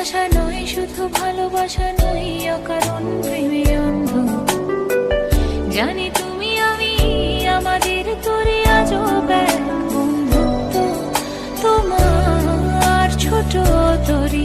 ভালোবাসা নয়, শুধু ভালোবাসা নয়, অকারণ প্রেমে অন্ধ। জানি তুমি আমি আমাদের তোরে আজও বন্ধুত্ব, তোমার ছোট তরি